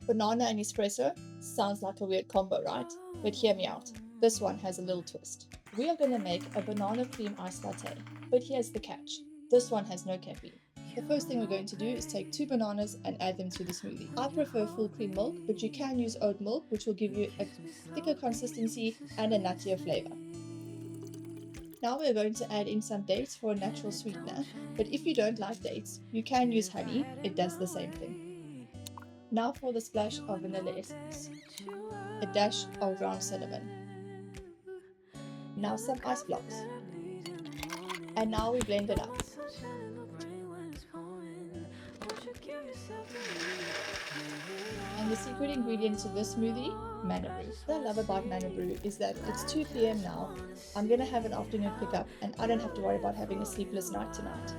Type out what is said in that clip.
Banana and espresso sounds like a weird combo, right? But hear me out. This one has a little twist. We are going to make a banana cream iced latte. But here's the catch. This one has no caffeine. The first thing we're going to do is take 2 bananas and add them to the smoothie. I prefer full cream milk, but you can use oat milk, which will give you a thicker consistency and a nuttier flavor. Now we're going to add in some dates for a natural sweetener, but if you don't like dates, you can use honey, it does the same thing. Now for the splash of vanilla essence, a dash of ground cinnamon, now some ice blocks, and now we blend it up. And the secret ingredient to this smoothie, MannaBrew. What I love about MannaBrew is that it's 2 p.m. now. I'm going to have an afternoon pickup and I don't have to worry about having a sleepless night tonight.